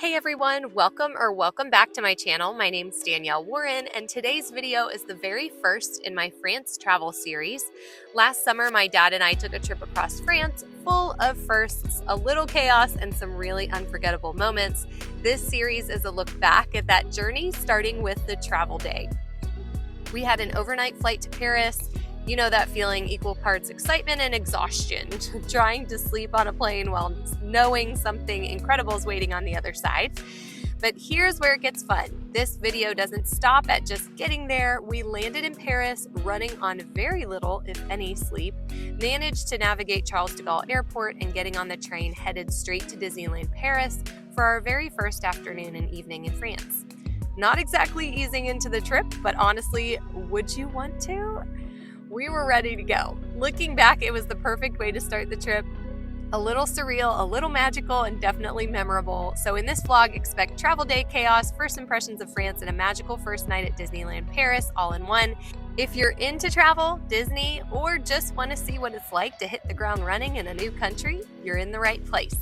Hey everyone, welcome back to my channel. My name's Danielle Warren, and today's video is the very first in my France travel series. Last summer, my dad and I took a trip across France full of firsts, a little chaos, and some really unforgettable moments. This series is a look back at that journey, starting with the travel day. We had an overnight flight to Paris. You know that feeling, equal parts excitement and exhaustion, trying to sleep on a plane while knowing something incredible is waiting on the other side. But here's where it gets fun. This video doesn't stop at just getting there. We landed in Paris, running on very little, if any, sleep, managed to navigate Charles de Gaulle Airport, and getting on the train headed straight to Disneyland Paris for our very first afternoon and evening in France. Not exactly easing into the trip, but honestly, would you want to? We were ready to go. Looking back, it was the perfect way to start the trip. A little surreal, a little magical, and definitely memorable. So in this vlog, expect travel day chaos, first impressions of France, and a magical first night at Disneyland Paris all in one. If you're into travel, Disney, or just want to see what it's like to hit the ground running in a new country, you're in the right place.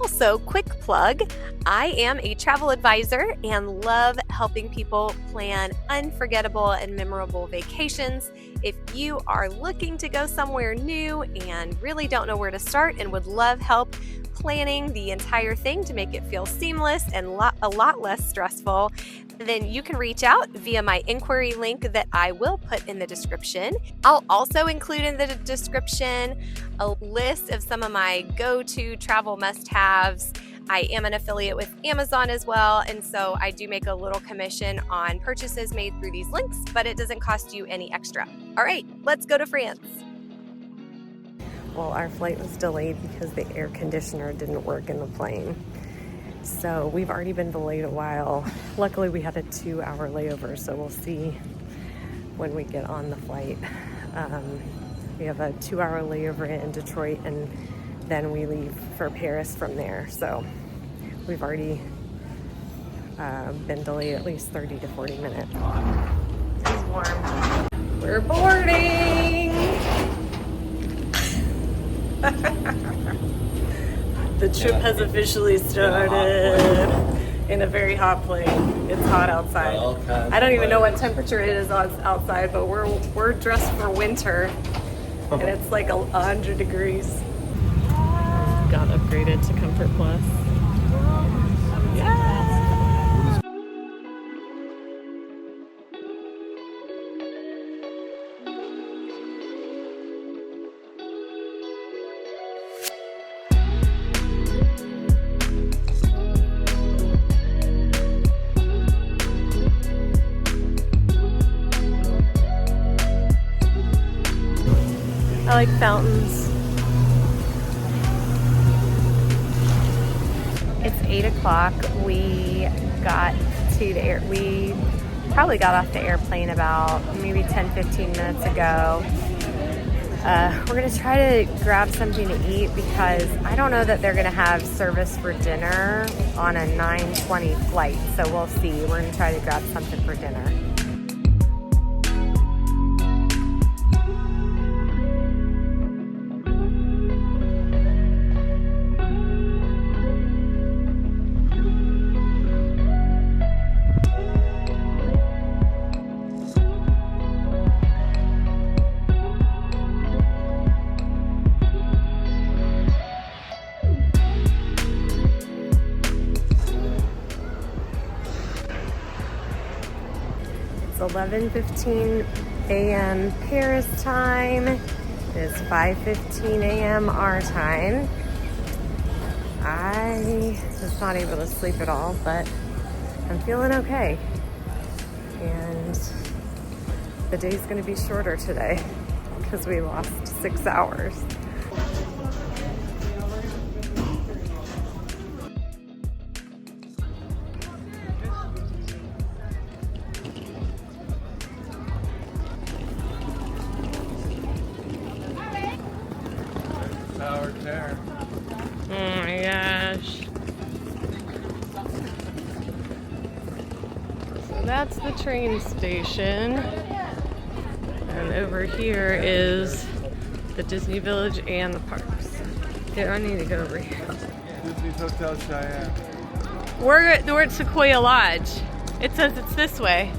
Also, quick plug, I am a travel advisor and love helping people plan unforgettable and memorable vacations. If you are looking to go somewhere new and really don't know where to start and would love help planning the entire thing to make it feel seamless and a lot less stressful, then you can reach out via my inquiry link that I will put in the description. I'll also include in the description a list of some of my go-to travel must-haves. I am an affiliate with Amazon as well, and so I do make a little commission on purchases made through these links, but it doesn't cost you any extra. All right, let's go to France. Well, our flight was delayed because the air conditioner didn't work in the plane. So we've already been delayed a while. Luckily, we had a 2-hour layover, so we'll see when we get on the flight. We have a 2-hour layover in Detroit, and then we leave for Paris from there. So we've already been delayed at least 30 to 40 minutes. It's warm. We're boarding! The trip has officially started in a very hot plane. It's hot outside. I don't even know what temperature it is outside, but we're dressed for winter, and it's like 100 degrees. Got upgraded to Comfort Plus. Yeah. I like fountains. It's 8 o'clock. We probably got off the airplane about maybe 10-15 minutes ago. We're gonna try to grab something to eat because I don't know that they're gonna have service for dinner on a 9:20 flight. So we'll see. We're gonna try to grab something for dinner. It's 11:15 a.m. Paris time. It's 5:15 a.m. our time. I was not able to sleep at all, but I'm feeling okay. And the day's going to be shorter today because we lost 6 hours. Oh my gosh. So that's the train station. And over here is the Disney Village and the parks. Here, I need to go over here. Disney's Hotel Cheyenne. We're at Sequoia Lodge. It says it's this way.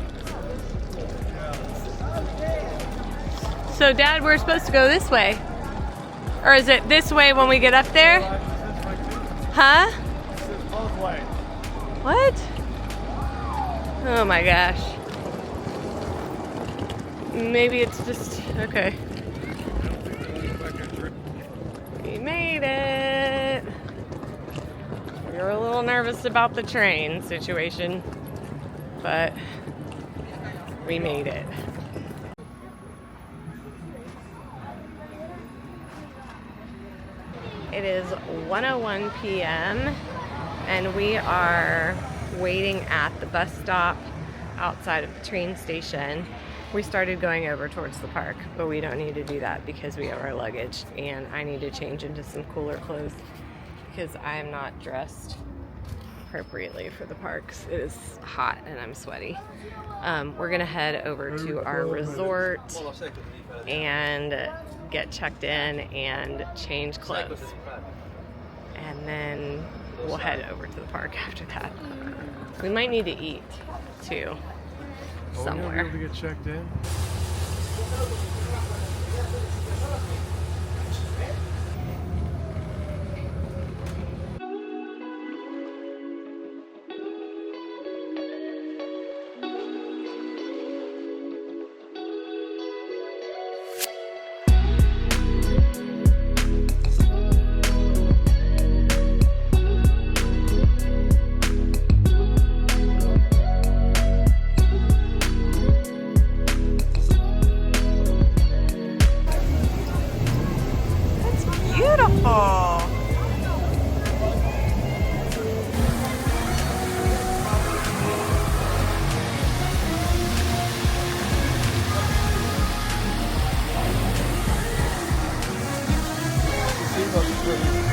So Dad, we're supposed to go this way. Or is it this way when we get up there? Huh? What? Oh my gosh. Maybe it's just, okay. We made it. We were a little nervous about the train situation, but we made it. It is 1:01 p.m. and we are waiting at the bus stop outside of the train station. We started going over towards the park, but we don't need to do that because we have our luggage and I need to change into some cooler clothes because I am not dressed appropriately for the parks. It is hot and I'm sweaty. We're gonna head over to our resort and get checked in and change clothes. And then we'll head over to the park after that. We might need to eat too, somewhere. We're able to get checked in.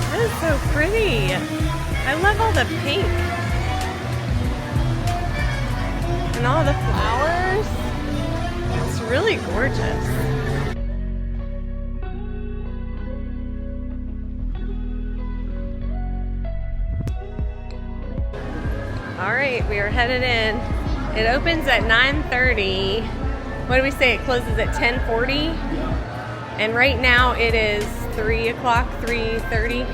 That is so pretty. I love all the pink. And all the flowers. It's really gorgeous. All right, we are headed in. It opens at 9:30. What do we say? It closes at 10:40? And right now it is 3 o'clock, 3:30.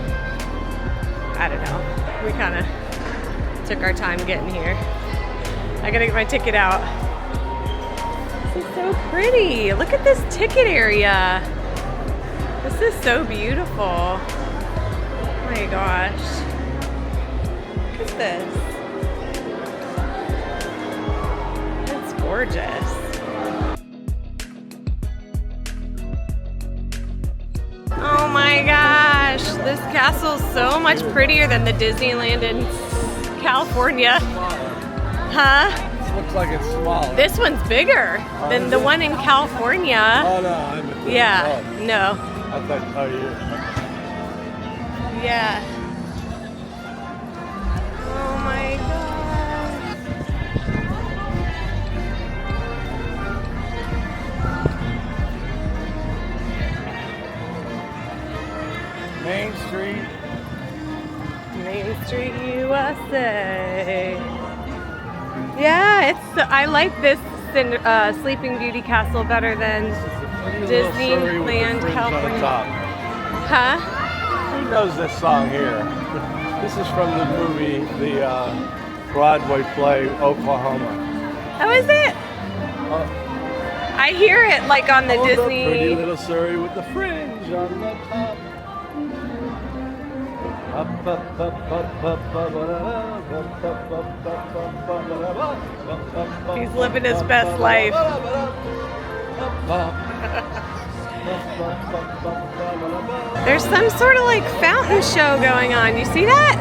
I don't know. We kind of took our time getting here. I gotta get my ticket out. This is so pretty. Look at this ticket area. This is so beautiful. Oh my gosh. Look at this. It's gorgeous. Oh my gosh, this castle is so much prettier than the Disneyland in California. Huh? This looks like it's smaller. This one's bigger than the one in California. Oh no, I'm Yeah, no. I thought, oh yeah. Yeah. Oh my god. Main Street. Main Street, USA. Yeah, I like this Sleeping Beauty Castle better than Disneyland California. Huh? Who knows this song here? This is from the movie, the Broadway play, Oklahoma. Oh, is it? I hear it like on the Disney. The pretty little Surrey with the fringe on the top. He's living his best life. There's some sort of like fountain show going on. You see that?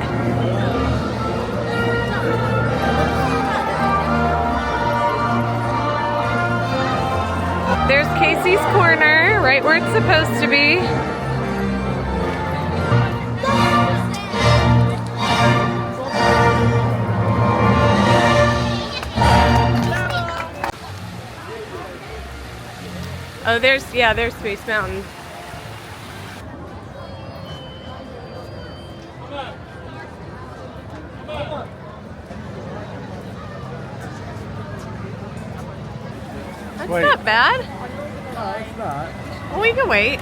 There's Casey's Corner, right where it's supposed to be. Oh, there's Space Mountain. Wait. not bad. No, it's not. Well, we can wait.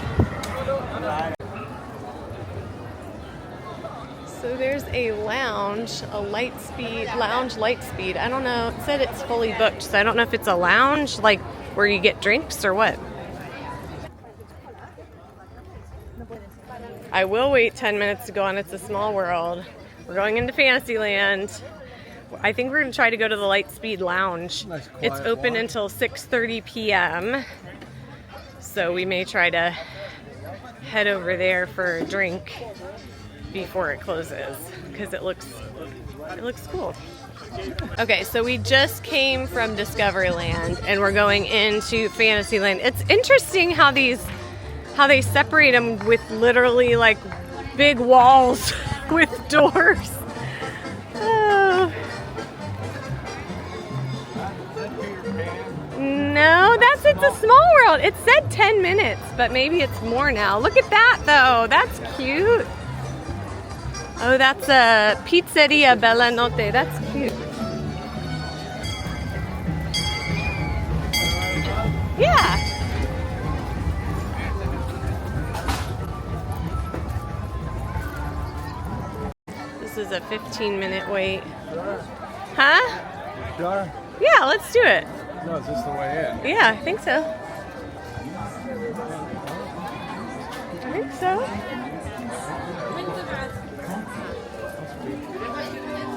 So there's a lounge, lounge light speed. I don't know. It said it's fully booked, so I don't know if it's a lounge, like where you get drinks or what. I will wait 10 minutes to go on It's a Small World. We're going into Fantasyland. I think we're going to try to go to the Lightspeed Lounge. Nice It's open until 6:30 p.m. So we may try to head over there for a drink before it closes because it looks cool. Okay, so we just came from Discoveryland and we're going into Fantasyland. It's interesting how they separate them with literally like big walls with doors. Oh. No, It's a Small World. It said 10 minutes, but maybe it's more now. Look at that though. That's cute. Oh, that's a Pizzeria Bella Notte. That's cute. Yeah. This is a 15-minute wait. Huh? Sure? Yeah, let's do it. No, is this the way in? Yeah, I think so. I think so.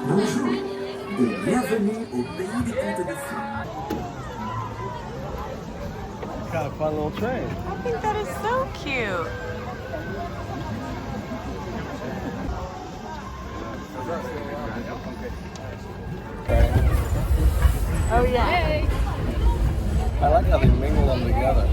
Bonjour et bienvenue au pays des contes de fées. Kind of fun little train. I think that is so cute. Oh yeah. Yay. I like how they mingle them together.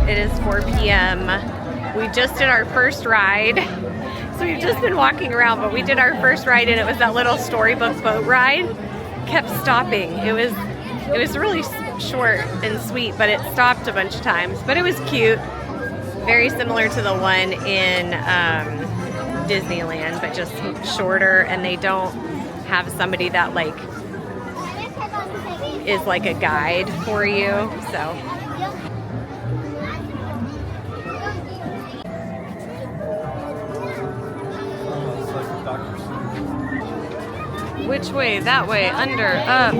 It is 4 p.m. We just did our first ride. So we've just been walking around, but we did our first ride and it was that little storybook boat ride. Kept stopping. It was really short and sweet, but it stopped a bunch of times. But it was cute. Very similar to the one in Disneyland, but just shorter, and they don't have somebody that like is like a guide for you. So which way? That way, under, up.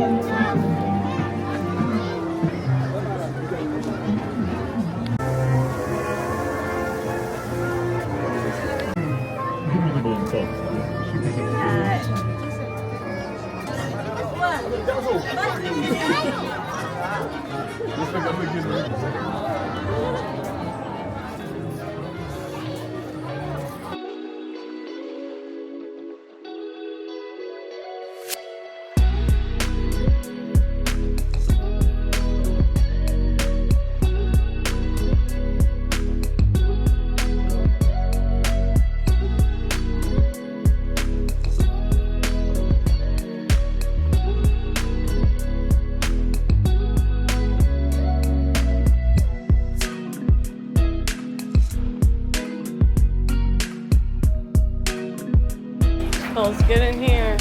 Smells good in here.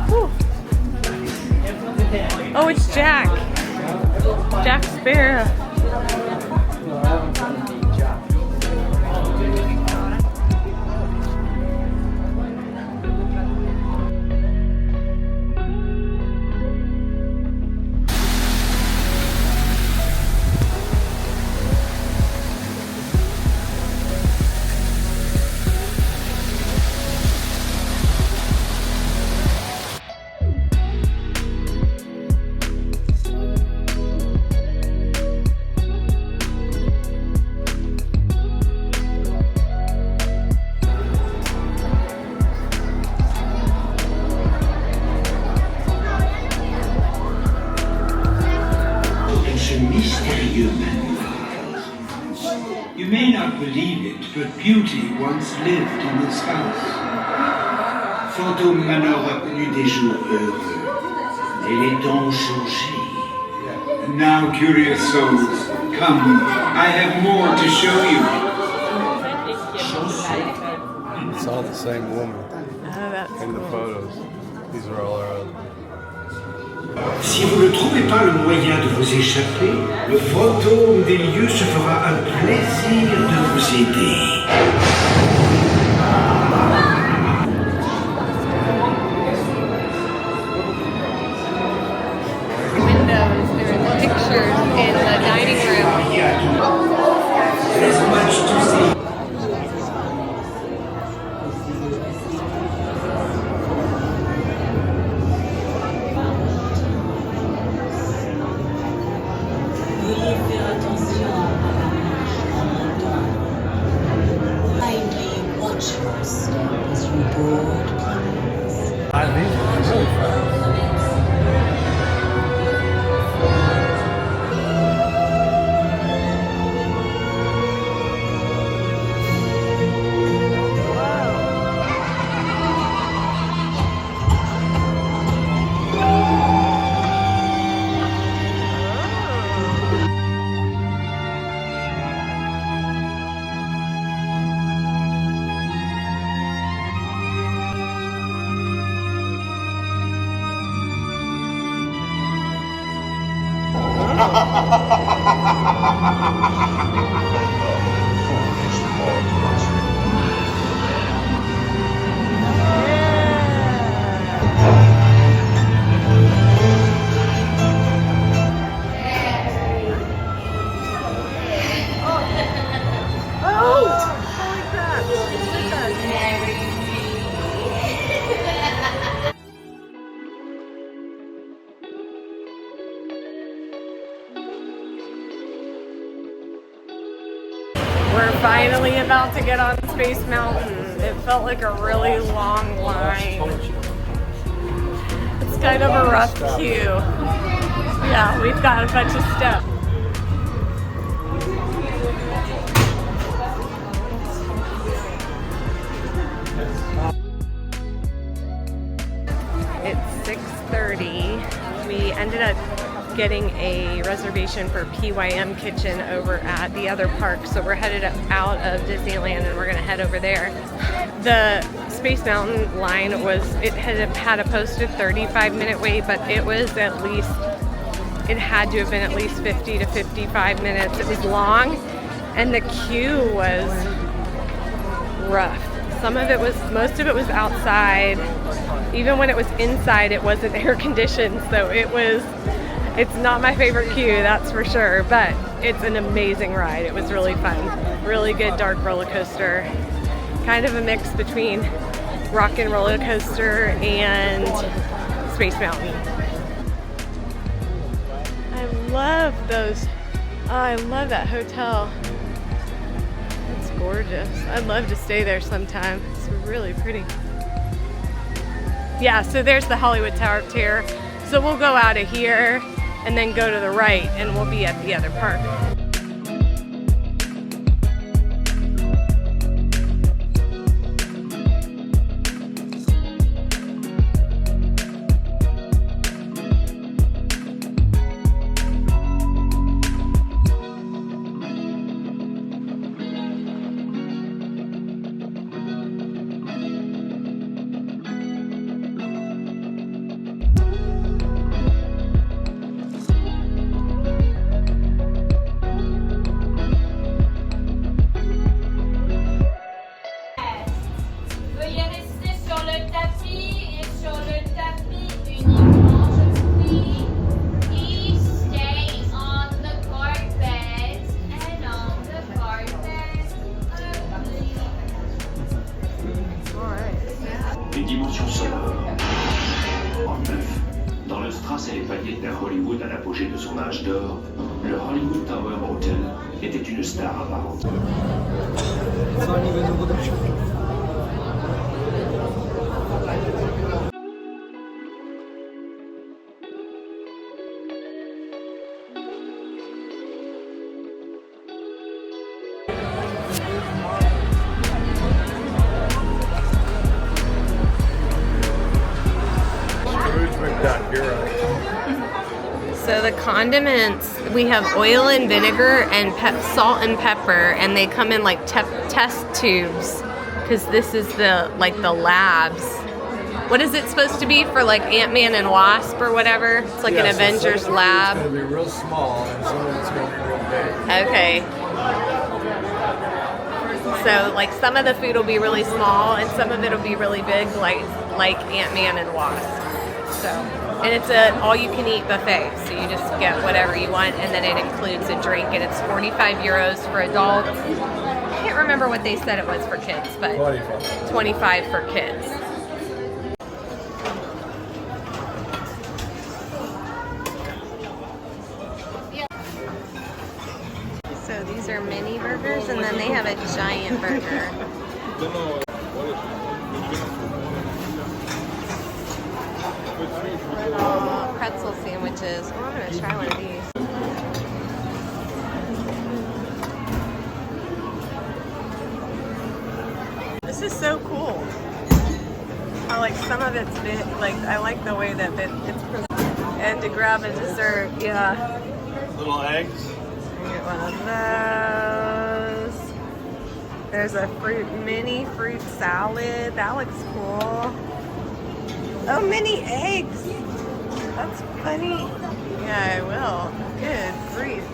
Whew. Oh, it's Jack. Jack Sparrow. beauty once lived in this house. Fantôme Manor a connu des jours heureux, mais les temps ont changé. Now, curious souls, come, I have more to show you. It's all the same woman in the photos. These are all our own. Si vous ne trouvez pas le moyen de vous échapper, le fantôme des lieux se fera un plaisir de vous aider. Windows, there's pictures in the dining room. There's much to see. These are really fast. We're finally about to get on Space Mountain. It felt like a really long line. It's kind of a rough queue. Yeah, we've got a bunch of steps. It's 6:30. We ended up getting a reservation for PYM Kitchen over at the other park, so we're headed out of Disneyland and we're gonna head over there. The Space Mountain line it had a posted 35-minute wait, but it had to have been at least 50 to 55 minutes. It was long and the queue was rough. Most of it was outside. Even when it was inside, it wasn't air conditioned, so it's not my favorite queue, that's for sure, but it's an amazing ride. It was really fun. Really good dark roller coaster. Kind of a mix between rock and roller coaster and Space Mountain. I love those. Oh, I love that hotel. It's gorgeous. I'd love to stay there sometime. It's really pretty. Yeah, so there's the Hollywood Tower Tier. So we'll go out of here and then go to the right and we'll be at the other park. Les dimensions sonores. En neuf, dans le strass et les paillettes d'un Hollywood à l'apogée de son âge d'or, le Hollywood Tower Hotel était une star apparente. the condiments, we have oil and vinegar and salt and pepper, and they come in like test tubes, because this is the labs. What is it supposed to be for, like Ant-Man and Wasp or whatever? It's like an Avengers lab. It's going to be real small, and some of it's going to be real big. Okay. So like some of the food will be really small, and some of it will be really big, like Ant-Man and Wasp. So, and it's an all-you-can-eat buffet, so you just get whatever you want, and then it includes a drink, and it's 45 euros for adults. I can't remember what they said it was for kids, but 25 for kids. So these are mini burgers, and then they have a giant burger. Little pretzel sandwiches. Oh, I'm gonna try one of these. This is so cool. I like some of it's bit, like I like the way that it's presented. And to grab a dessert, yeah. Little eggs. Get one of those. There's a mini fruit salad. That looks cool. Oh, mini eggs. That's funny. Yeah, I will. Good grief.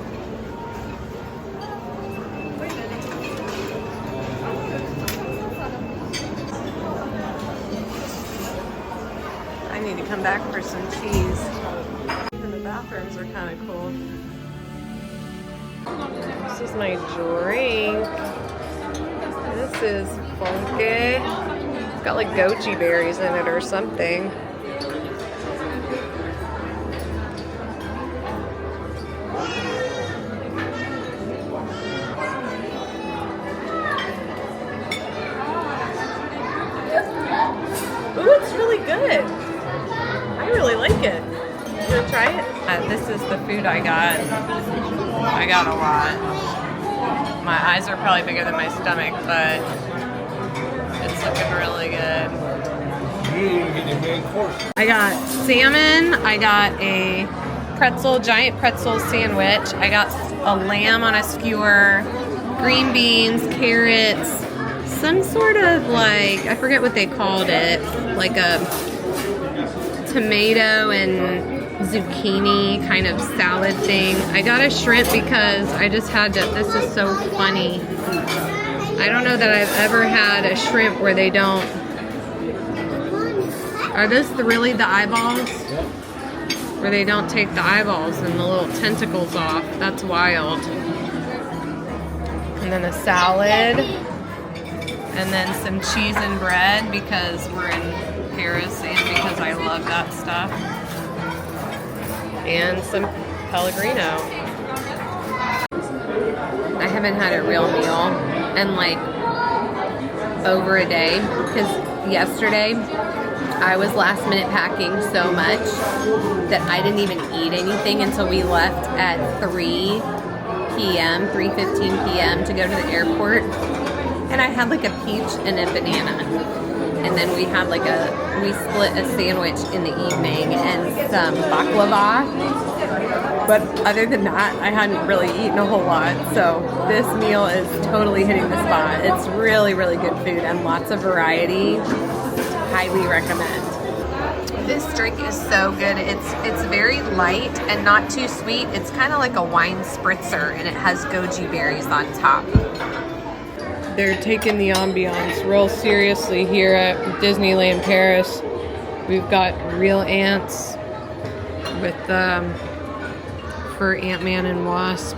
I need to come back for some cheese. Even the bathrooms are kind of cool. This is my drink. This is funky. It's got like goji berries in it or something. Ooh, it's really good. I really like it. You wanna try it? This is the food I got. I got a lot. My eyes are probably bigger than my stomach, but it's looking really good. You didn't even get your main course. I got salmon. I got a giant pretzel sandwich. I got a lamb on a skewer, green beans, carrots, some sort of like, I forget what they called it, like a tomato and zucchini kind of salad thing. I got a shrimp because I just had to, this is so funny. I don't know that I've ever had a shrimp where they don't, are those really the eyeballs? Where they don't take the eyeballs and the little tentacles off. That's wild. And then a salad. And then some cheese and bread because we're in Paris and because I love that stuff. And some Pellegrino. I haven't had a real meal in like over a day because yesterday I was last minute packing so much that I didn't even eat anything until we left at 3 p.m., 3:15 p.m. to go to the airport. And I had like a peach and a banana. And then we had we split a sandwich in the evening and some baklava. But other than that, I hadn't really eaten a whole lot. So this meal is totally hitting the spot. It's really, really good food and lots of variety. Highly recommend. This drink is so good. It's very light and not too sweet. It's kind of like a wine spritzer, and it has goji berries on top. They're taking the ambiance real seriously here at Disneyland Paris. We've got real ants with for Ant-Man and Wasp.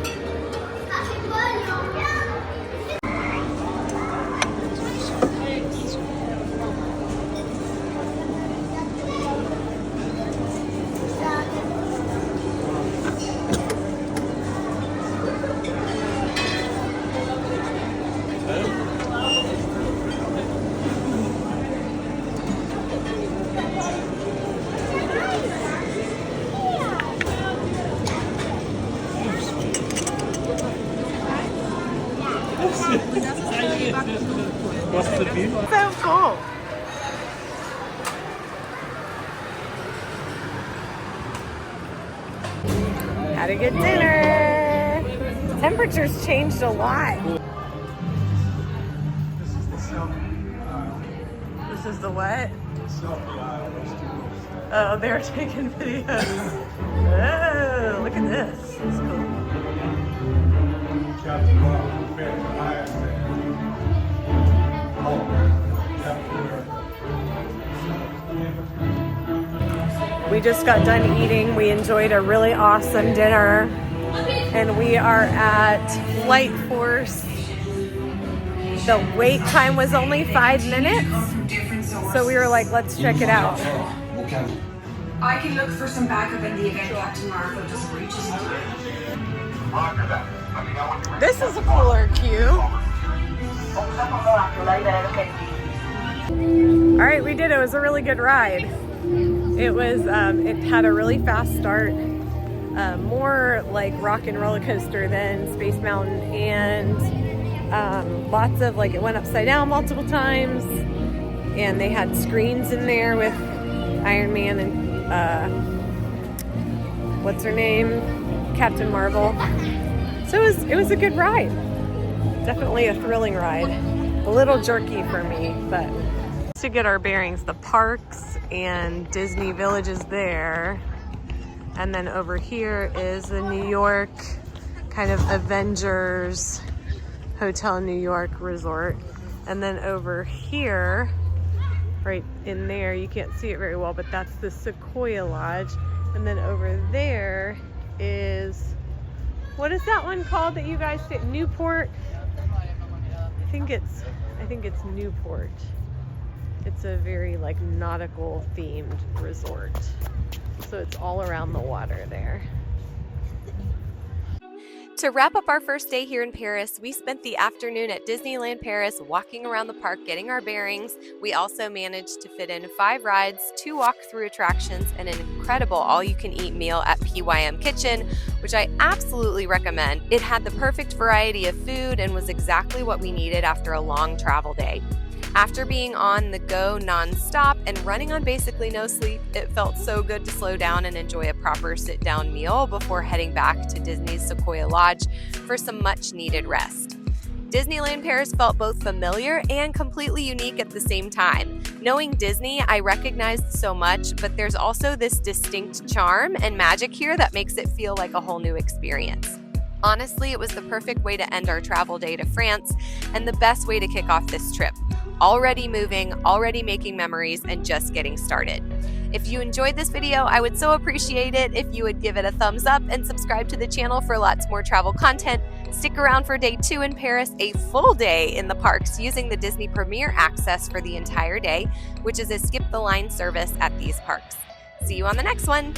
What's the view? So cool. had a good dinner. Temperatures changed a lot. This is the what? Oh, they're taking videos. Oh, look at this. This is cool. We just got done eating. We enjoyed a really awesome dinner. And we are at Flight Force. The wait time was only 5 minutes. So we were like, let's check it out. I can look for some backup in the event Captain Marvel doesn't reach us in time. This is a cooler queue. All right, we did it. It was a really good ride. It was, it had a really fast start, more like rock and roller coaster than Space Mountain, and lots of like, it went upside down multiple times, and they had screens in there with Iron Man and what's her name, Captain Marvel. So it was a good ride. Definitely a thrilling ride. A little jerky for me, but to get our bearings, the parks and Disney Village is there, and then over here is the New York kind of Avengers Hotel New York Resort, and then over here, right in there, you can't see it very well, but that's the Sequoia Lodge, and then over there is, what is that one called that you guys say? Newport? I think it's Newport. It's a very like nautical themed resort. So it's all around the water there. To wrap up our first day here in Paris, we spent the afternoon at Disneyland Paris walking around the park, getting our bearings. We also managed to fit in 5 rides, 2 walk-through attractions, and an incredible all-you-can-eat meal at PYM Kitchen, which I absolutely recommend. It had the perfect variety of food and was exactly what we needed after a long travel day. After being on the go non-stop and running on basically no sleep, it felt so good to slow down and enjoy a proper sit-down meal before heading back to Disney's Sequoia Lodge for some much-needed rest. Disneyland Paris felt both familiar and completely unique at the same time. Knowing Disney, I recognized so much, but there's also this distinct charm and magic here that makes it feel like a whole new experience. Honestly, it was the perfect way to end our travel day to France and the best way to kick off this trip. Already moving, already making memories, and just getting started. If you enjoyed this video, I would so appreciate it if you would give it a thumbs up and subscribe to the channel for lots more travel content. Stick around for day 2 in Paris, a full day in the parks using the Disney Premier Access for the entire day, which is a skip the line service at these parks. See you on the next one.